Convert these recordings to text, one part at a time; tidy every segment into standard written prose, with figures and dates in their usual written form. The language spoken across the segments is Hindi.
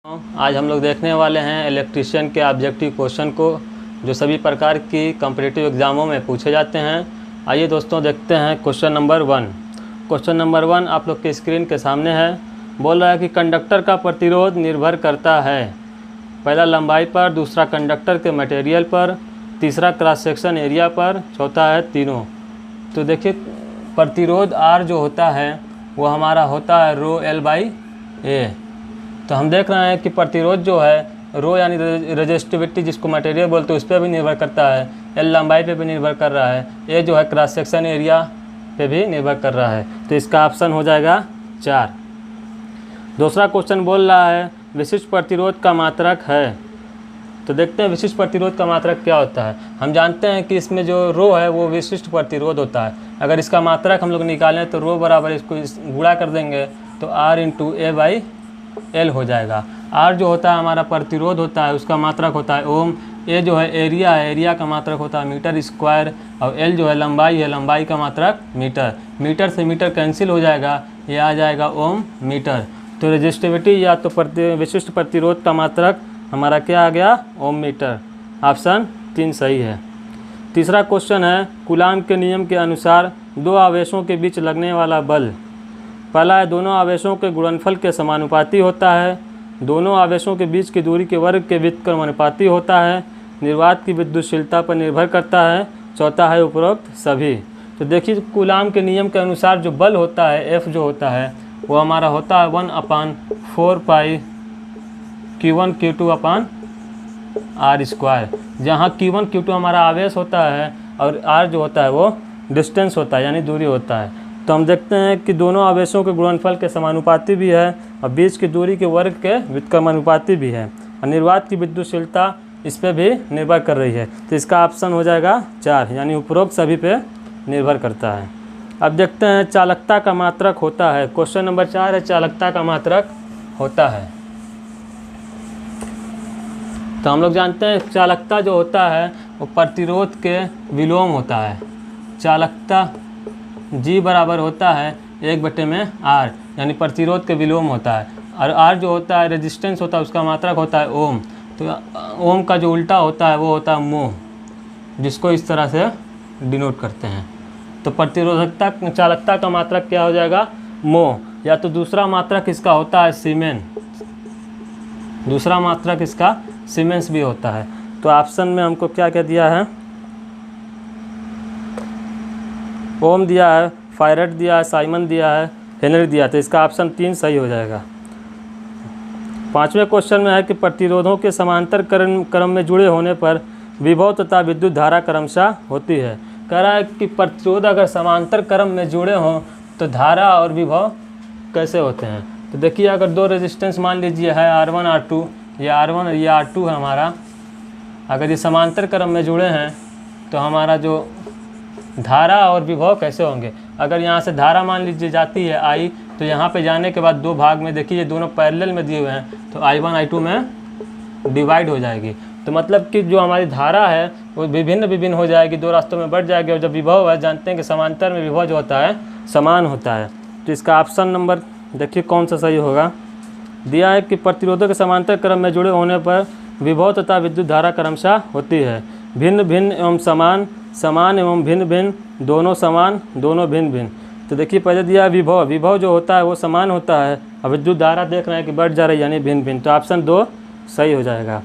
आज हम लोग देखने वाले हैं इलेक्ट्रीशियन के ऑब्जेक्टिव क्वेश्चन को जो सभी प्रकार की कॉम्पिटिटिव एग्ज़ामों में पूछे जाते हैं। आइए दोस्तों देखते हैं क्वेश्चन नंबर 1। क्वेश्चन नंबर 1 आप लोग के स्क्रीन के सामने है। बोल रहा है कि कंडक्टर का प्रतिरोध निर्भर करता है पहला लंबाई पर, दूसरा कंडक्टर के मटेरियल पर, तीसरा क्रॉस सेक्शन एरिया पर, चौथा है तीनों। तो देखिए प्रतिरोध R जो होता है वो हमारा होता है रो L बाई ए। तो हम देख रहे हैं कि प्रतिरोध जो है रो यानी रेजिस्टिविटी जिसको मटेरियल बोलते हैं उस पर भी निर्भर करता है, L लंबाई पे भी निर्भर कर रहा है, ए जो है क्रॉस सेक्शन एरिया पे भी निर्भर कर रहा है। तो इसका ऑप्शन हो जाएगा 4। दूसरा क्वेश्चन बोल रहा है विशिष्ट प्रतिरोध का मात्रक है। तो देखते हैं विशिष्ट प्रतिरोध का मात्रक क्या होता है। हम जानते हैं कि इसमें जो रो है वो विशिष्ट प्रतिरोध होता है। अगर इसका मात्रक हम लोग निकालें तो रो बराबर इसको गुणा कर देंगे तो R into A by L हो जाएगा। R जो होता है हमारा प्रतिरोध होता है, उसका मात्रक होता है ओम। ए जो है एरिया है, एरिया का मात्रक होता है मीटर स्क्वायर। और L जो है लंबाई है, लंबाई का मात्रक मीटर। मीटर से मीटर कैंसिल हो जाएगा, ये आ जाएगा ओम मीटर। तो रेजिस्टिविटी या तो विशिष्ट प्रतिरोध का मात्रक हमारा क्या आ गया, ओम मीटर। ऑप्शन 3 सही है। तीसरा क्वेश्चन है कूलाम के नियम के अनुसार दो आवेशों के बीच लगने वाला बल। पहला है दोनों आवेशों के गुणनफल के समानुपाती होता है, दोनों आवेशों के बीच की दूरी के वर्ग के व्युत्क्रमानुपाती होता है, निर्वात की विद्युतशीलता पर निर्भर करता है, चौथा है उपरोक्त सभी। तो देखिए कूलाम के नियम के अनुसार जो बल होता है F जो होता है वो हमारा होता है 1/4 पाई Q1 Q2 अपान R स्क्वायर, जहाँ Q1 Q2 हमारा आवेश होता है और R जो होता है वो डिस्टेंस होता है यानी दूरी होता है। तो हम देखते हैं कि दोनों आवेशों के गुणनफल के समानुपाती भी है और बीच की दूरी के वर्ग के व्युत्क्रमानुपाती भी है और निर्वात की विद्युतशीलता इस पर भी निर्भर कर रही है। तो इसका ऑप्शन हो जाएगा 4 यानी उपरोक्त सभी पे निर्भर करता है। अब देखते हैं चालकता का मात्रक होता है। क्वेश्चन नंबर 4 है चालकता का मात्रक होता है। तो हम लोग जानते हैं चालकता जो होता है वो प्रतिरोध के विलोम होता है। चालकता G बराबर होता है 1/R यानी प्रतिरोध के विलोम होता है। और R जो होता है रेजिस्टेंस होता है, उसका मात्रक होता है ओम। तो ओम का जो उल्टा होता है वो होता है मोह, जिसको इस तरह से डिनोट करते हैं। तो प्रतिरोधकता चालकता का मात्रक क्या हो जाएगा, मोह। या तो दूसरा मात्रक इसका होता है सीमेन, दूसरा मात्रक इसका सीमेंस भी होता है। तो ऑप्शन में हमको क्या क्या दिया है, ओम दिया है, फायरेट दिया है, साइमन दिया है, हेनरी दिया है। तो इसका ऑप्शन 3 सही हो जाएगा। 5वें क्वेश्चन में है कि प्रतिरोधों के समांतर क्रम में जुड़े होने पर विभव तथा विद्युत धारा क्रमशः होती है। कह रहा है कि प्रतिरोध अगर समांतर क्रम में जुड़े हों तो धारा और विभव कैसे होते हैं। तो देखिए अगर दो रेजिस्टेंस मान लीजिए है R1 R2, ये R1 और ये R2 है हमारा, अगर ये समांतर क्रम में जुड़े हैं तो हमारा जो धारा और विभव कैसे होंगे। अगर यहाँ से धारा मान लीजिए जाती है I, तो यहाँ पे जाने के बाद दो भाग में देखिए ये दोनों पैरेलल में दिए हुए हैं तो I1 I2 में डिवाइड हो जाएगी। तो मतलब कि जो हमारी धारा है वो विभिन्न हो जाएगी, दो रास्तों में बढ़ जाएगी। और जब विभव है जानते हैं कि समांतर में विभव जो होता है समान होता है। तो इसका ऑप्शन नंबर देखिए कौन सा सही होगा। दिया है कि प्रतिरोधों के समांतर क्रम में जुड़े होने पर विभव तथा विद्युत धारा क्रमशः होती है। भिन्न भिन्न एवं समान, समान एवं भिन्न भिन्न, दोनों समान दोनों भिन्न भिन्न। तो देखिए पहले दिया है विभव, विभव जो होता है वो समान होता है और विद्युत धारा देख रहे हैं कि बढ़ जा रही है यानी भिन्न भिन्न। तो ऑप्शन 2 सही हो जाएगा।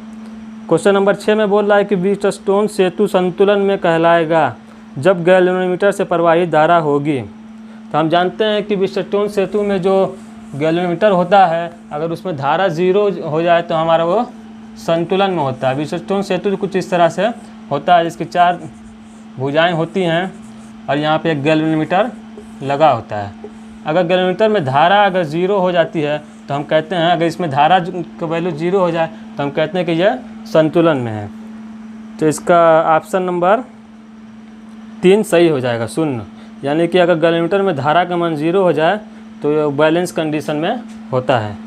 क्वेश्चन नंबर 6 में बोल रहा है कि व्हीटस्टोन सेतु संतुलन में कहलाएगा जब गैल्वेनोमीटर से प्रवाहित धारा होगी। तो हम जानते हैं कि व्हीटस्टोन सेतु में जो गैल्वेनोमीटर होता है अगर उसमें धारा 0 हो जाए तो हमारा वो संतुलन में होता है। व्हीटस्टोन सेतु कुछ इस तरह से होता है जिसकी 4 भुजाएं होती हैं और यहाँ पे एक गैल्वेनोमीटर लगा होता है। अगर गैल्वेनोमीटर में धारा अगर 0 हो जाती है तो हम कहते हैं, अगर इसमें धारा का वैल्यू 0 हो जाए तो हम कहते हैं कि यह संतुलन में है। तो इसका ऑप्शन नंबर 3 सही हो जाएगा, 0। यानी कि अगर गैल्वेनोमीटर में धारा का मान 0 हो जाए तो यह बैलेंस कंडीशन में होता है।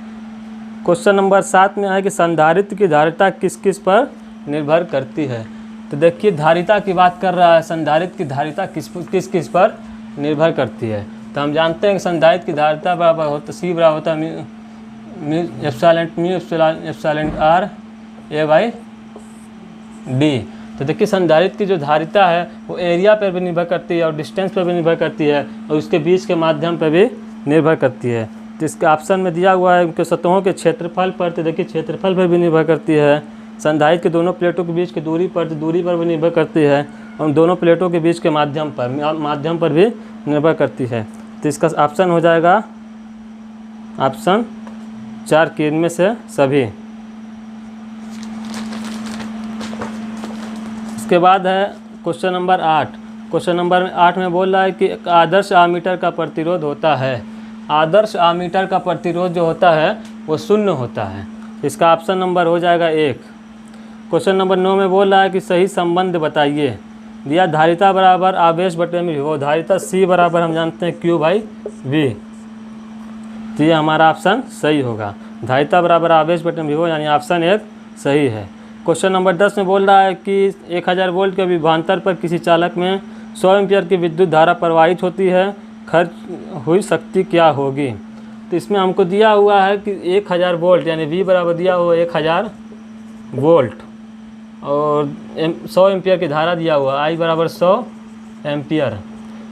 क्वेश्चन नंबर 7 में है कि संधारित्र की धारिता किस किस पर निर्भर करती है। तो देखिए धारिता की बात कर रहा है, संधारित्र की धारिता किस किस पर निर्भर करती है। तो हम जानते हैं कि संधारित्र की धारिता बराबर होता C बराबर होता है epsilon R A by D. तो देखिए संधारित्र की जो धारिता है वो एरिया पर भी निर्भर करती है और डिस्टेंस पर भी निर्भर करती है और उसके बीच के माध्यम पर भी निर्भर करती है। तो इसके ऑप्शन में दिया हुआ है उनके सतहों के क्षेत्रफल पर, तो देखिए क्षेत्रफल पर भी निर्भर करती है। संधारित्र के दोनों प्लेटों के बीच की दूरी पर, तो दूरी पर भी निर्भर करती है। और दोनों प्लेटों के बीच के माध्यम पर भी निर्भर करती है। तो इसका ऑप्शन हो जाएगा ऑप्शन 4 के इनमें से सभी। इसके बाद है क्वेश्चन नंबर 8। क्वेश्चन नंबर 8 में बोल रहा है कि एक आदर्श आमीटर का प्रतिरोध होता है। आदर्श आमीटर का प्रतिरोध जो होता है वो 0 होता है। इसका ऑप्शन नंबर हो जाएगा 1। क्वेश्चन नंबर 9 में बोल रहा है कि सही संबंध बताइए। दिया धारिता बराबर आवेश बटे में विभव। धारिता C बराबर हम जानते हैं Q बाई V। तो ये हमारा ऑप्शन सही होगा। धारिता बराबर आवेश बटे में विभव यानी ऑप्शन 1 सही है। क्वेश्चन नंबर 10 में बोल रहा है कि 1000 वोल्ट के विभवांतर पर किसी चालक में 100 एम्पीयर की विद्युत धारा प्रवाहित होती है, खर्च हुई शक्ति क्या होगी। तो इसमें हमको दिया हुआ है कि 1000 वोल्ट यानी V बराबर दिया हुआ 1000 वोल्ट और 100 एम्पीयर की धारा दिया हुआ I बराबर 100 एम्पीयर।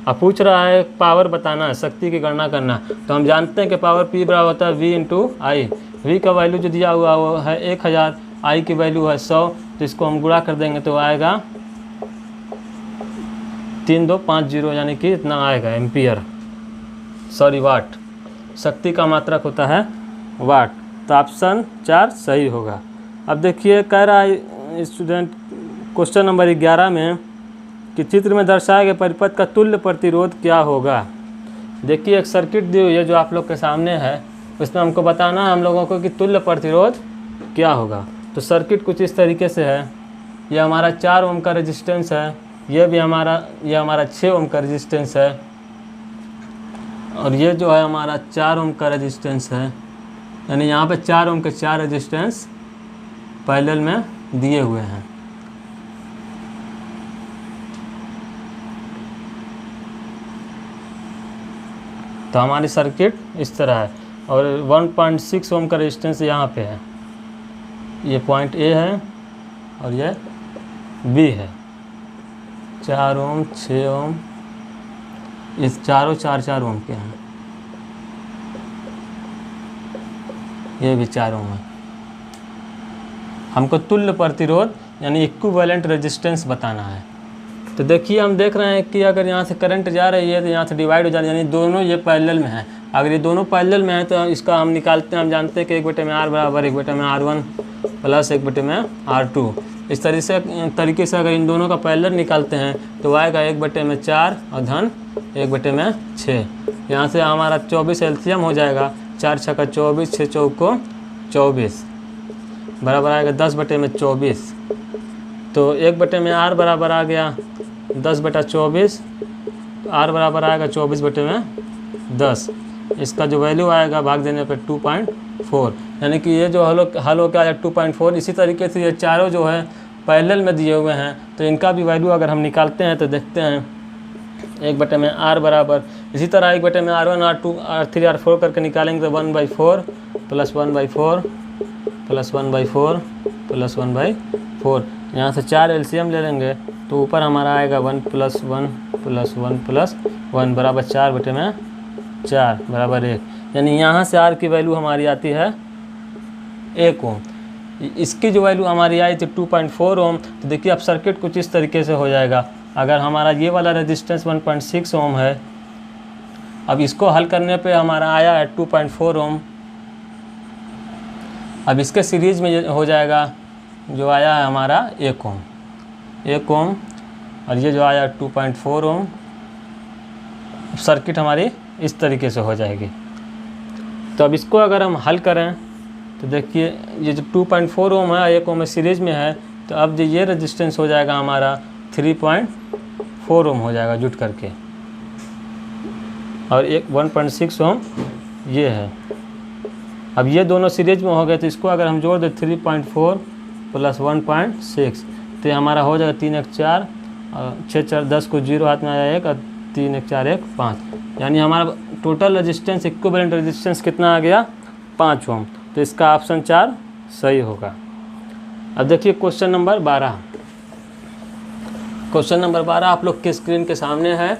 अब पूछ रहा है पावर बताना है, शक्ति की गणना करना। तो हम जानते हैं कि पावर P बराबर होता है V इंटू आई। V का वैल्यू जो दिया हुआ वो है 1000, I की वैल्यू है 100। तो इसको हम गुणा कर देंगे तो आएगा 3250 यानी कि इतना आएगा एम्पियर, सॉरी वाट। शक्ति का मात्रक होता है वाट। तो ऑप्शन 4 सही होगा। अब देखिए कह रहा है स्टूडेंट क्वेश्चन नंबर 11 में कि चित्र में दर्शाए गए परिपथ का तुल्य प्रतिरोध क्या होगा। देखिए एक सर्किट दी हुई है जो आप लोग के सामने है, उसमें हमको बताना है हम लोगों को कि तुल्य प्रतिरोध क्या होगा। तो सर्किट कुछ इस तरीके से है। ये हमारा 4 ओम का रेजिस्टेंस है, ये हमारा 6 ओम का रेजिस्टेंस है और ये जो है हमारा 4 ओम का रेजिस्टेंस है। यानी यहाँ पे 4 ओम के 4 रेजिस्टेंस पैरेलल में दिए हुए हैं। तो हमारी सर्किट इस तरह है और 1.6 ओम का रेजिस्टेंस यहाँ पे है। ये पॉइंट A है और ये B है। 4 ओम 6 ओम इस चारों 4 ओम के हैं। ये भी 4 ओम है। हमको तुल्य प्रतिरोध यानी इक्विवेलेंट रेजिस्टेंस बताना है। तो देखिए हम देख रहे हैं कि अगर यहाँ से करंट जा रही है तो यहाँ से डिवाइड हो जा रही है, यानी दोनों ये पैरेलल में है। अगर ये दोनों पैरेलल में है तो इसका हम निकालते हैं, हम जानते हैं कि 1/में R बराबर 1/में R1 प्लस 1/में R2। इस तरीके से अगर इन दोनों का पैरेलल निकालते हैं तो आएगा 1/में 4 और धन 1/में 6। यहाँ से हमारा 24 एलसीएम हो जाएगा। 4 छक्का 24, 6 चौको 24 बराबर आएगा 10/में 24। तो 1/में R बराबर आ गया 10/24, R बराबर आएगा 24/में 10। इसका जो वैल्यू आएगा भाग देने पर 2.4, यानी कि ये जो हल हो गया 2.4। इसी तरीके से ये चारों जो है पैरेलल में दिए हुए हैं तो इनका भी वैल्यू अगर हम निकालते हैं तो देखते हैं 1/में R बराबर, इसी तरह 1/में R1 R2 R3 R4 करके निकालेंगे तो 1/4 प्लस 1/4 प्लस 1/4 प्लस 1/4। यहाँ से 4 एलसीएम ले लेंगे तो ऊपर हमारा आएगा 1 + 1 + 1 + 1 बराबर 4/में 4 बराबर 1। यानी यहाँ से R की वैल्यू हमारी आती है 1 ओम। इसकी जो वैल्यू हमारी आई थी 2.4 ओम। तो देखिए अब सर्किट कुछ इस तरीके से हो जाएगा। अगर हमारा ये वाला रेजिस्टेंस 1.6 ओम है, अब इसको हल करने पे हमारा आया है 2.4 ओम। अब इसके सीरीज़ में हो जाएगा जो आया है हमारा 1 ओम और ये जो आया 2.4 ओम। सर्किट हमारी इस तरीके से हो जाएगी। तो अब इसको अगर हम हल करें तो देखिए ये जो 2.4 ओम है 1 ओम में सीरीज में है, तो अब जो ये रेजिस्टेंस हो जाएगा हमारा 3.4 ओम हो जाएगा जुट करके, और 1.6 ओम ये है। अब ये दोनों सीरीज में हो गए तो इसको अगर हम जोड़ दें 3.4 प्लस 1.6 तो हमारा हो जाएगा 3 1 4 और 6 4 10 को 0 हाथ में आया 1 और 3 1 4 1 5। यानी हमारा टोटल रेजिस्टेंस इक्विवेलेंट रेजिस्टेंस कितना आ गया 5 ओम। तो इसका ऑप्शन 4 सही होगा। अब देखिए क्वेश्चन नंबर 12। क्वेश्चन नंबर 12 आप लोग के स्क्रीन के सामने है।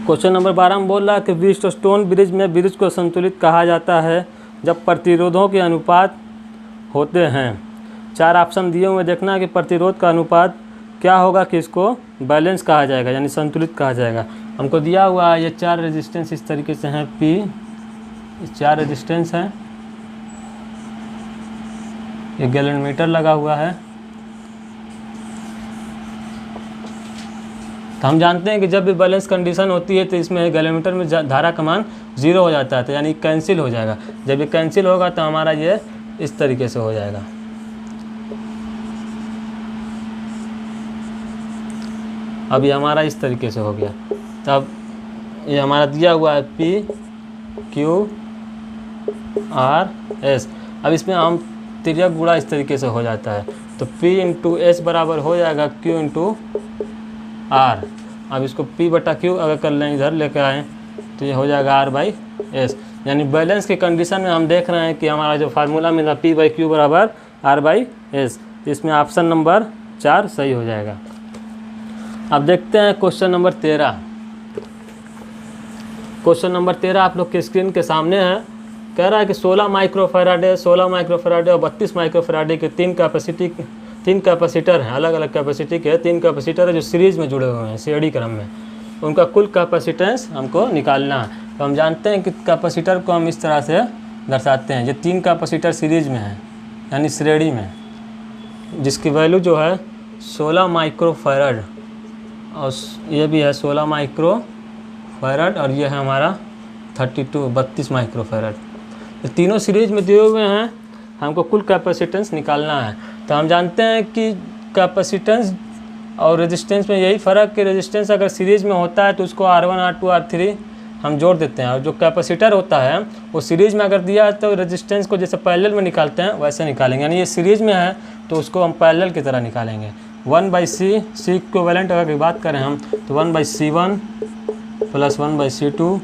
क्वेश्चन नंबर 12 में बोल रहा है कि व्हीटस्टोन ब्रिज में ब्रिज को संतुलित कहा जाता है जब प्रतिरोधों के अनुपात होते हैं। 4 ऑप्शन दिए हुए, देखना कि प्रतिरोध का अनुपात क्या होगा कि इसको बैलेंस कहा जाएगा यानी संतुलित कहा जाएगा। हमको दिया हुआ है ये 4 रेजिस्टेंस इस तरीके से हैं। P 4 रेजिस्टेंस हैं, ये गैलोमीटर लगा हुआ है। तो हम जानते हैं कि जब भी बैलेंस कंडीशन होती है तो इसमें गैलोमीटर में धारा का मान 0 हो जाता है, तो यानी कैंसिल हो जाएगा। जब ये कैंसिल होगा तो हमारा ये इस तरीके से हो जाएगा। अब ये हमारा इस तरीके से हो गया। तब ये हमारा दिया हुआ है P Q R S। अब इसमें हम तिर्यक गुणा इस तरीके से हो जाता है, तो P इंटू एस बराबर हो जाएगा Q इंटू R। अब इसको P बटा Q अगर कर लें इधर लेकर आएँ तो ये हो जाएगा R बाई एस। यानी बैलेंस के कंडीशन में हम देख रहे हैं कि हमारा जो फार्मूला मिला P बाई Q बराबर R बाई एस। इसमें ऑप्शन नंबर 4 सही हो जाएगा। अब देखते हैं क्वेश्चन नंबर 13। क्वेश्चन नंबर 13 आप लोग के स्क्रीन के सामने है। कह रहा है कि 16 माइक्रोफैराडे, 16 माइक्रोफैराडे और 32 माइक्रोफैराडे के 3 कैपेसिटर हैं, अलग अलग कैपेसिटी के 3 कैपेसिटर है जो सीरीज़ में जुड़े हुए हैं सीढ़ी क्रम में। उनका कुल कैपेसिटेंस हमको निकालना है। तो हम जानते हैं कि कैपेसिटर को हम इस तरह से दर्शाते हैं। ये 3 कैपेसिटर सीरीज़ में है यानी श्रेणी में, जिसकी वैल्यू जो है 16 माइक्रोफैराड और ये भी है 16 माइक्रोफैराड और ये है हमारा 32 माइक्रोफैराड। ये तीनों सीरीज में दिए हुए हैं, हमको कुल कैपेसिटेंस निकालना है। तो हम जानते हैं कि कैपेसिटेंस और रेजिस्टेंस में यही फ़र्क कि रेजिस्टेंस अगर सीरीज़ में होता है तो उसको R1 R2 R3 हम जोड़ देते हैं, और जो कैपेसिटर होता है वो सीरीज़ में अगर दिया है तो रेजिस्टेंस को जैसे पैरेलल में निकालते हैं वैसे निकालेंगे। यानी ये सीरीज़ में है तो उसको हम पैरेलल की तरह निकालेंगे। 1/C इक्विवेलेंट अगर बात करें हम तो 1/C1 plus 1/C2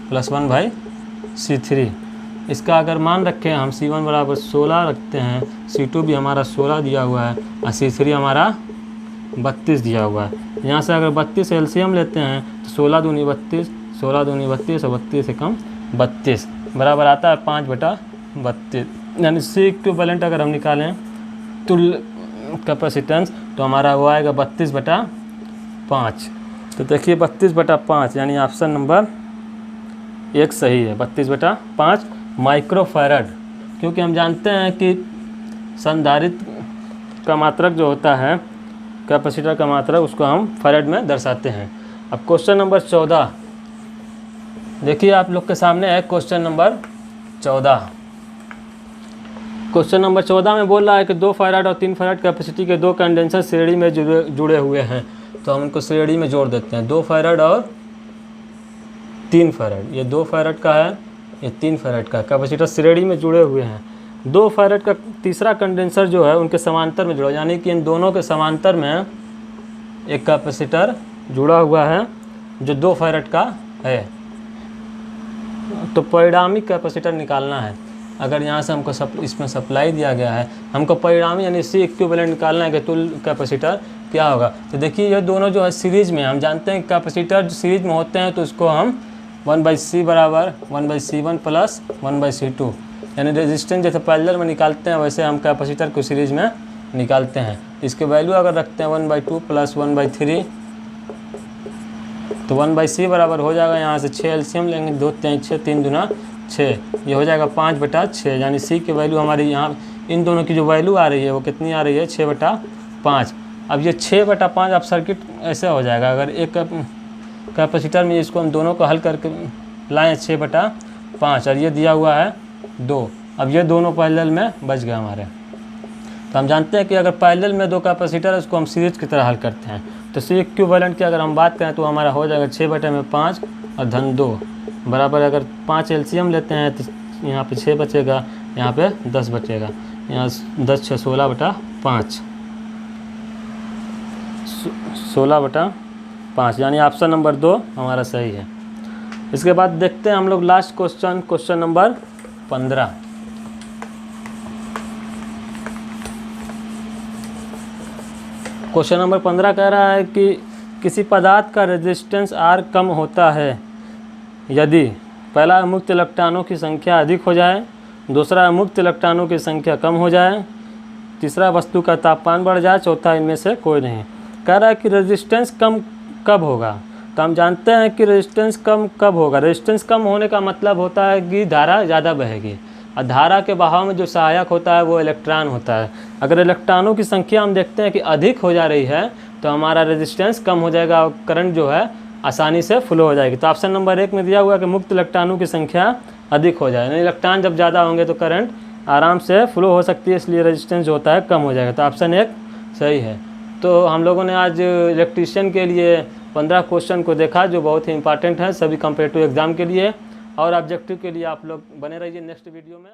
plus 1/C3। इसका अगर मान रखें हम C1 बराबर 16 रखते हैं, C2 भी हमारा 16 दिया हुआ है और C3 हमारा 32 दिया हुआ है। यहाँ से अगर 32 एलसीएम लेते हैं तो 16 दूनी 32, 16 दूनी 32 और 32 से कम 32 बराबर आता है 5/32। यानी C इक्विवेलेंट अगर हम निकालें तुल्य कैपेसिटेंस तो हमारा वो आएगा 32/5। तो देखिए 32/5 यानी ऑप्शन नंबर 1 सही है, 32/5 माइक्रोफैराड। क्योंकि हम जानते हैं कि संधारित्र का मात्रक जो होता है, कैपेसिटर का मात्रक, उसको हम फैराड में दर्शाते हैं। अब क्वेश्चन नंबर 14 देखिए आप लोग के सामने है। Question number 14। क्वेश्चन नंबर 14 में बोल रहा है कि 2 फैराड और 3 फैराड कैपेसिटी के 2 कंडेंसर श्रेणी में जुड़े हुए हैं। तो हम उनको श्रेणी में जोड़ देते हैं, 2 फैराड और 3 फैराड। ये 2 फैराड का है, ये 3 फैराड का कैपेसिटर श्रेणी में जुड़े हुए हैं। 2 फैराड का तीसरा कंडेंसर जो है उनके समांतर में जुड़ा, यानी कि इन दोनों के समांतर में एक कैपेसिटर जुड़ा हुआ है जो 2 फैराड का है। तो परिणामी कैपेसिटर निकालना है। अगर यहाँ से हमको इसमें सप्लाई दिया गया है, हमको परिणामी यानी C इक्विवेलेंट निकालना है कि तुल्य कैपेसिटर क्या होगा। तो देखिए ये दोनों जो है सीरीज़ में, हम जानते हैं कैपेसिटर जो सीरीज में होते हैं तो उसको हम 1/C बराबर 1/C1 प्लस 1/C2 यानी रेजिस्टेंस जैसे पैरेलल में निकालते हैं वैसे हम कैपेसिटर को सीरीज में निकालते हैं। इसके वैल्यू अगर रखते हैं 1/2 प्लस 1/3 तो 1/C बराबर हो जाएगा, यहाँ से 6 एलसीएम लेंगे, 2 3 6 3 दूना 6, ये हो जाएगा 5/6। यानी C की वैल्यू हमारी यहाँ इन दोनों की जो वैल्यू आ रही है वो कितनी आ रही है 6/5। अब ये 6/5 अब सर्किट ऐसे हो जाएगा, अगर एक कैपेसिटर में इसको हम दोनों को हल करके लाएँ 6/5 और ये दिया हुआ है 2। अब ये दोनों पैरेलल में बच गए हमारे। तो हम जानते हैं कि अगर पैरेलल में 2 कैपेसिटर है उसको हम सीरीज की तरह हल करते हैं। तो C इक्विवेलेंट की अगर हम बात करें तो हमारा हो जाएगा 6/5 और धन 2 बराबर, अगर 5 एलसीएम लेते हैं तो यहाँ पे 6 बचेगा, यहाँ पे 10 बचेगा, यहाँ 10 6 16/5 5, यानी ऑप्शन नंबर 2 हमारा सही है। इसके बाद देखते हैं हम लोग last question, question number 15। Question number 15 कह रहा है कि किसी पदार्थ का रेजिस्टेंस R कम होता है यदि पहला मुक्त इलेक्ट्रॉनों की संख्या अधिक हो जाए, दूसरा मुक्त इलेक्ट्रॉनों की संख्या कम हो जाए, तीसरा वस्तु का तापमान बढ़ जाए, चौथा इनमें से कोई नहीं। कह रहा है कि रेजिस्टेंस कम कब होगा, तो हम जानते हैं कि रेजिस्टेंस कम कब होगा। रेजिस्टेंस कम होने का मतलब होता है कि धारा ज़्यादा बहेगी, और धारा के बहाव में जो सहायक होता है वो इलेक्ट्रॉन होता है। अगर इलेक्ट्रॉनों की संख्या हम देखते हैं कि अधिक हो जा रही है तो हमारा रेजिस्टेंस कम हो जाएगा और करंट जो है आसानी से फ्लो हो जाएगी। तो ऑप्शन नंबर 1 में दिया हुआ है कि मुक्त इलेक्ट्रॉनों की संख्या अधिक हो जाए, यानी इलेक्ट्रॉन जब ज़्यादा होंगे तो करंट आराम से फ्लो हो सकती है, इसलिए रेजिस्टेंस जो होता है कम हो जाएगा। तो ऑप्शन 1 सही है। तो हम लोगों ने आज इलेक्ट्रीशियन के लिए 15 क्वेश्चन को देखा जो बहुत ही इंपॉर्टेंट है सभी कॉम्पिटिटिव एग्जाम के लिए, और ऑब्जेक्टिव के लिए आप लोग बने रहिए नेक्स्ट वीडियो में।